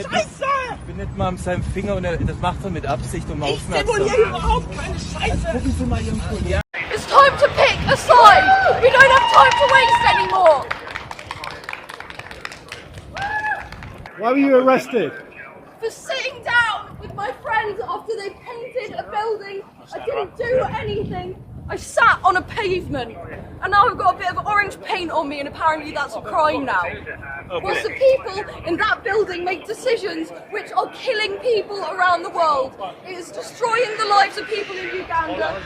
Scheiße! Bindet mal seinem Finger und das macht er mit Absicht, um Ich simuliere überhaupt keine Scheiße! Gucken Sie mal Ihren Kollegen. It's time to pick a side! We don't have time to waste anymore! Why were you arrested? For sitting down with my friends after they painted a building. I didn't do anything. I sat on a pavement and now I've got a bit of orange paint on me and apparently that's a crime now. Whilst the people in that building make decisions which are killing people around the world. It is destroying the lives of people in Uganda.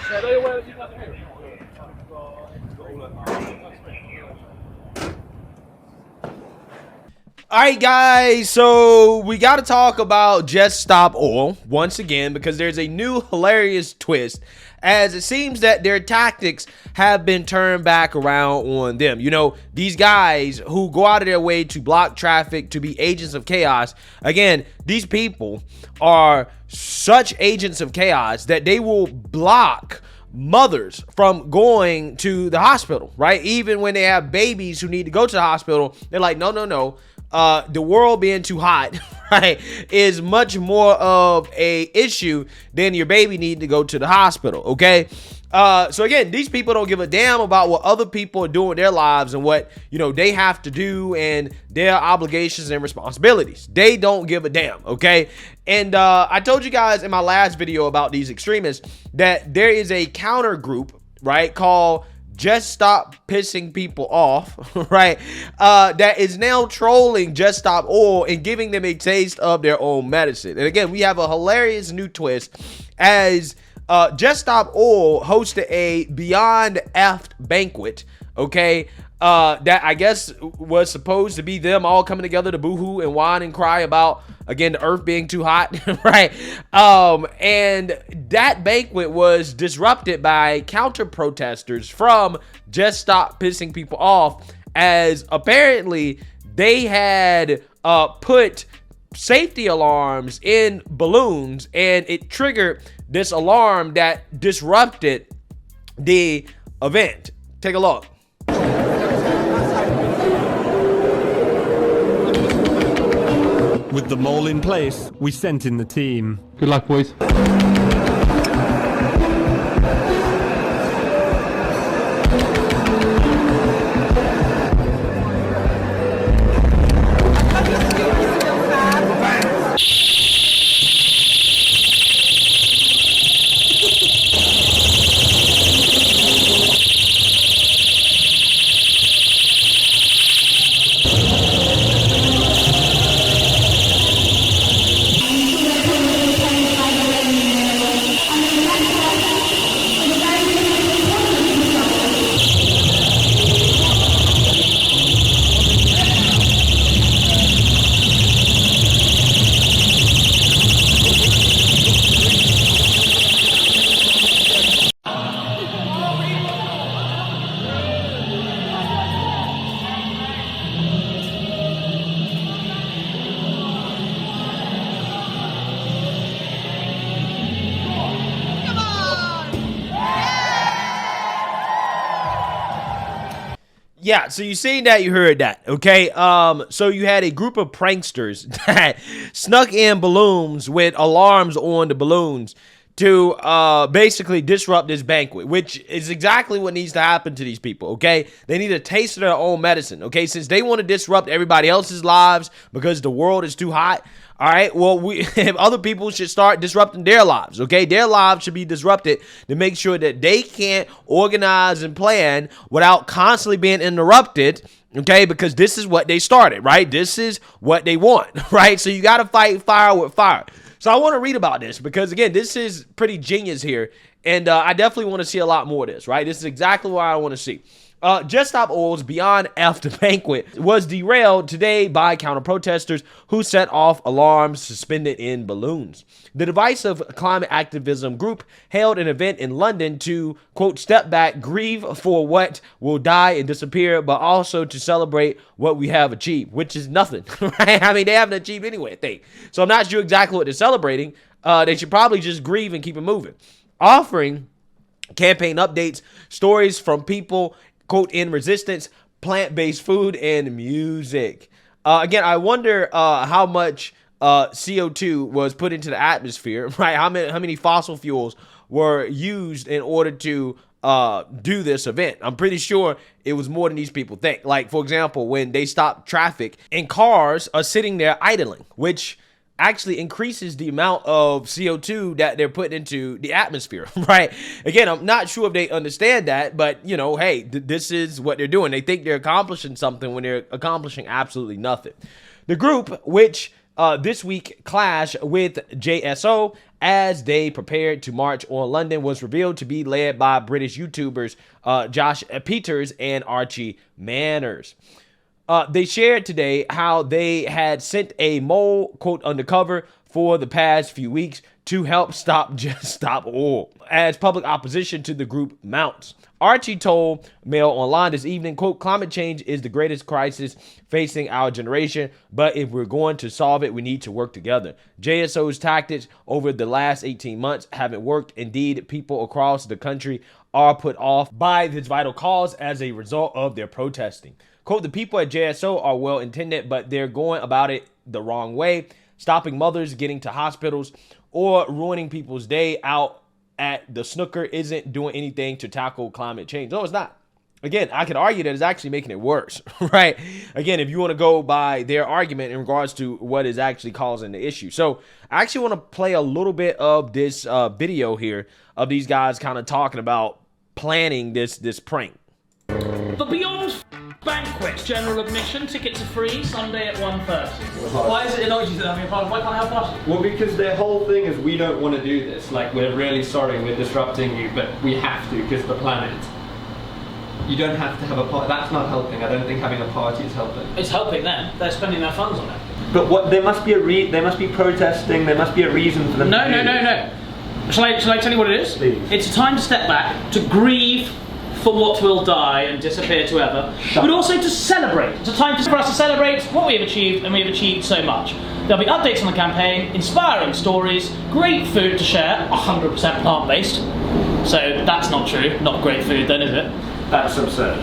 All right, guys, so we got to talk about Just Stop Oil once again because there's a new hilarious twist as it seems that their tactics have been turned back around on them. You know, these guys who go out of their way to block traffic, to be agents of chaos. Again, these people are such agents of chaos that they will block mothers from going to the hospital, right? Even when they have babies who need to go to the hospital, they're like, no. The world being too hot, right, is much more of a issue than your baby need to go to the hospital, okay? So again, these people don't give a damn about what other people are doing with their lives and what, you know, they have to do and their obligations and responsibilities. They don't give a damn, okay? And I told you guys in my last video about these extremists that there is a counter group, right, called Just Stop Pissing People Off, right? That is now trolling Just Stop Oil and giving them a taste of their own medicine. And again, we have a hilarious new twist as Just Stop Oil hosted a Beyond Effed banquet, okay? That I guess was supposed to be them all coming together to boohoo and whine and cry about, again, the earth being too hot, right? And that banquet was disrupted by counter-protestors from Just Stop Pissing People Off, as apparently they had put safety alarms in balloons and it triggered this alarm that disrupted the event. Take a look. With the mole in place, we sent in the team. Good luck, boys. Yeah, so you seen that, you heard that, okay? So you had a group of pranksters that snuck in balloons with alarms on the balloons to basically disrupt this banquet, which is exactly what needs to happen to these people, okay? They need a taste of their own medicine, okay? Since they want to disrupt everybody else's lives because the world is too hot, all right, well, other people should start disrupting their lives, okay? Their lives should be disrupted to make sure that they can't organize and plan without constantly being interrupted, okay? Because this is what they started, right? This is what they want, right? So you got to fight fire with fire. So I want to read about this because, again, this is pretty genius here, and I definitely want to see a lot more of this, right? This is exactly what I want to see. Just Stop Oil's Beyond Effed banquet was derailed today by counter-protesters who set off alarms suspended in balloons. The divisive climate activism group held an event in London to, quote, step back, grieve for what will die and disappear, but also to celebrate what we have achieved, which is nothing, right? I mean, they haven't achieved anyway, I think. So I'm not sure exactly what they're celebrating. They should probably just grieve and keep it moving. Offering campaign updates, stories from people, quote, in resistance, plant-based food, and music. Again, I wonder how much CO2 was put into the atmosphere, right? How many fossil fuels were used in order to do this event? I'm pretty sure it was more than these people think. Like, for example, when they stop traffic and cars are sitting there idling, which actually increases the amount of CO2 that they're putting into the atmosphere, right? Again, I'm not sure if they understand that, but, you know, hey, this is what they're doing. They think they're accomplishing something when they're accomplishing absolutely nothing. The group, which this week clashed with JSO as they prepared to march on London, was revealed to be led by British YouTubers Josh Peters and Archie Manners. They shared today how they had sent a mole, quote, undercover for the past few weeks to help stop Oil as public opposition to the group mounts. Archie told Mail Online this evening, quote, climate change is the greatest crisis facing our generation, but if we're going to solve it, we need to work together. JSO's tactics over the last 18 months haven't worked. Indeed, people across the country are put off by this vital cause as a result of their protesting. Quote, the people at JSO are well intended, but they're going about it the wrong way, stopping mothers getting to hospitals or ruining people's day out at the snooker isn't doing anything to tackle climate change. No, it's not. Again, I could argue that it's actually making it worse, right? Again, if you want to go by their argument in regards to what is actually causing the issue. So I actually want to play a little bit of this video here of these guys kind of talking about planning this prank. The Beyond Banquet, general admission, tickets are free, Sunday at 1:30. Why is it annoying you that having a party? Why can't I have a party? Well, because their whole thing is we don't want to do this. Like, we're really sorry, we're disrupting you, but we have to because the planet. You don't have to have a party. That's not helping. I don't think having a party is helping. It's helping them. They're spending their funds on it. But what? There must be they must be protesting. There must be a reason for them. No. to do this. Shall I tell you what it is? Please. It's a time to step back, to grieve for what will die and disappear to ever, but also to celebrate. It's a time for us to celebrate what we have achieved, and we have achieved so much. There'll be updates on the campaign, inspiring stories, great food to share, 100% plant-based. So that's not true, not great food then, is it? That's absurd.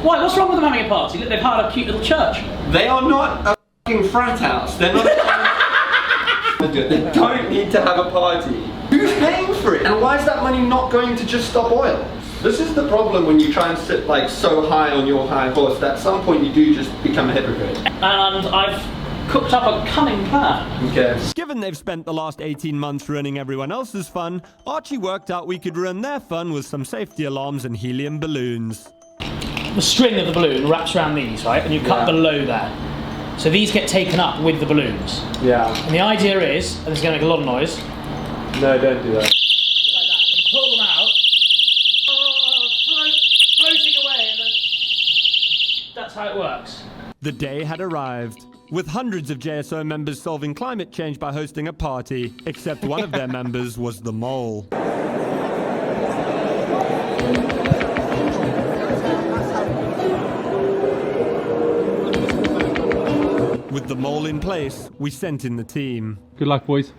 Why, what's wrong with them having a party? Look, they've hired a cute little church. They are not a fucking frat house. They're not. They don't need to have a party. Who's paying for it? And why is that money not going to just Stop Oil? This is the problem when you try and sit like so high on your high horse that at some point you do just become a hypocrite. And I've cooked up a cunning plan. Okay. Given they've spent the last 18 months ruining everyone else's fun, Archie worked out we could ruin their fun with some safety alarms and helium balloons. The string of the balloon wraps around these, right? And you cut below there. So these get taken up with the balloons. Yeah. And the idea is, and it's going to make a lot of noise. No, don't do that. Like that. You pull them out. Floating away, and then that's how it works. The day had arrived, with hundreds of JSO members solving climate change by hosting a party, except one of their members was the mole. With the mole in place, we sent in the team. Good luck, boys.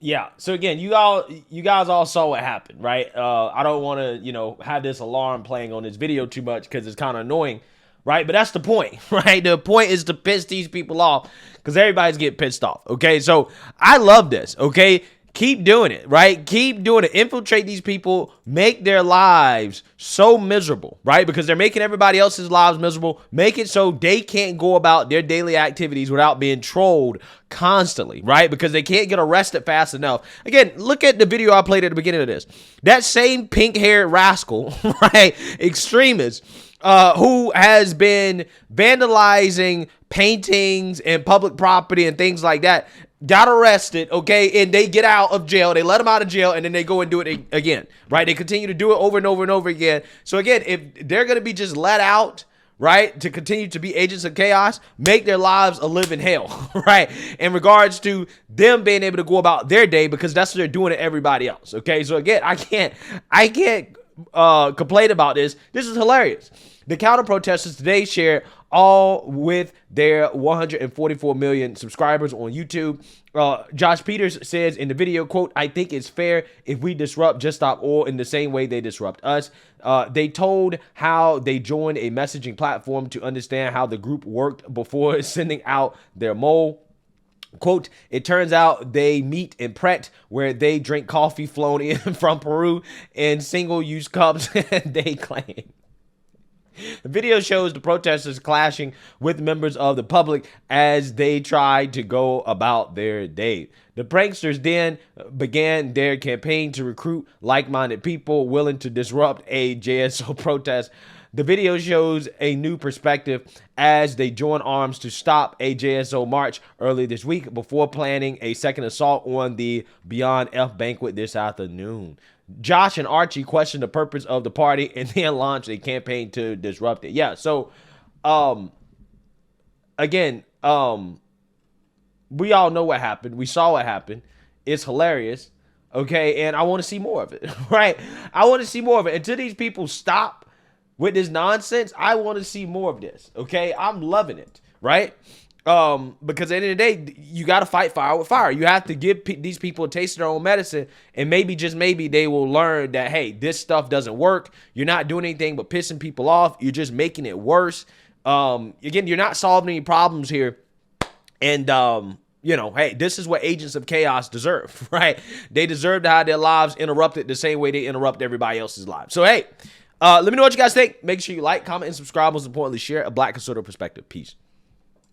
Yeah, so again, you guys all saw what happened, right? I don't want to, have this alarm playing on this video too much because it's kind of annoying, right? But that's the point, right? The point is to piss these people off because everybody's getting pissed off, okay? So I love this, okay? Keep doing it, right? Keep doing it. Infiltrate these people. Make their lives so miserable, right? Because they're making everybody else's lives miserable. Make it so they can't go about their daily activities without being trolled constantly, right? Because they can't get arrested fast enough. Again, look at the video I played at the beginning of this. That same pink-haired rascal, right, extremist, who has been vandalizing paintings and public property and things like that, got arrested, okay, and they get out of jail. They let them out of jail, and then they go and do it again, right? They continue to do it over and over and over again. So again, if they're going to be just let out, right, to continue to be agents of chaos, make their lives a living hell, right, in regards to them being able to go about their day because that's what they're doing to everybody else, okay? So again, I can't complain about this. This is hilarious. The counter-protestors today shared all with their 144 million subscribers on YouTube. Josh Peters says in the video, quote, "I think it's fair if we disrupt Just Stop Oil in the same way they disrupt us." They told how they joined a messaging platform to understand how the group worked before sending out their mole. Quote, "It turns out they meet in Pret, where they drink coffee flown in from Peru in single-use cups," and they claim. The video shows the protesters clashing with members of the public as they try to go about their day. The pranksters then began their campaign to recruit like-minded people willing to disrupt a JSO protest. The video shows a new perspective as they join arms to stop a JSO march early this week before planning a second assault on the Beyond F banquet this afternoon. Josh and Archie questioned the purpose of the party and then launched a campaign to disrupt it. Yeah, so again, we all know what happened. We saw what happened. It's hilarious. Okay, and I want to see more of it, right? I want to see more of it. Until these people stop with this nonsense, I want to see more of this. Okay, I'm loving it, right? Because at the end of the day, you got to fight fire with fire. You have to give these people a taste of their own medicine, and maybe, just maybe, they will learn that, hey, this stuff doesn't work. You're not doing anything but pissing people off. You're just making it worse. Again, you're not solving any problems here. And, you know, hey, this is what agents of chaos deserve, right? They deserve to have their lives interrupted the same way they interrupt everybody else's lives. So, hey, let me know what you guys think. Make sure you like, comment, and subscribe. Most importantly, share a Black conservative perspective. Peace.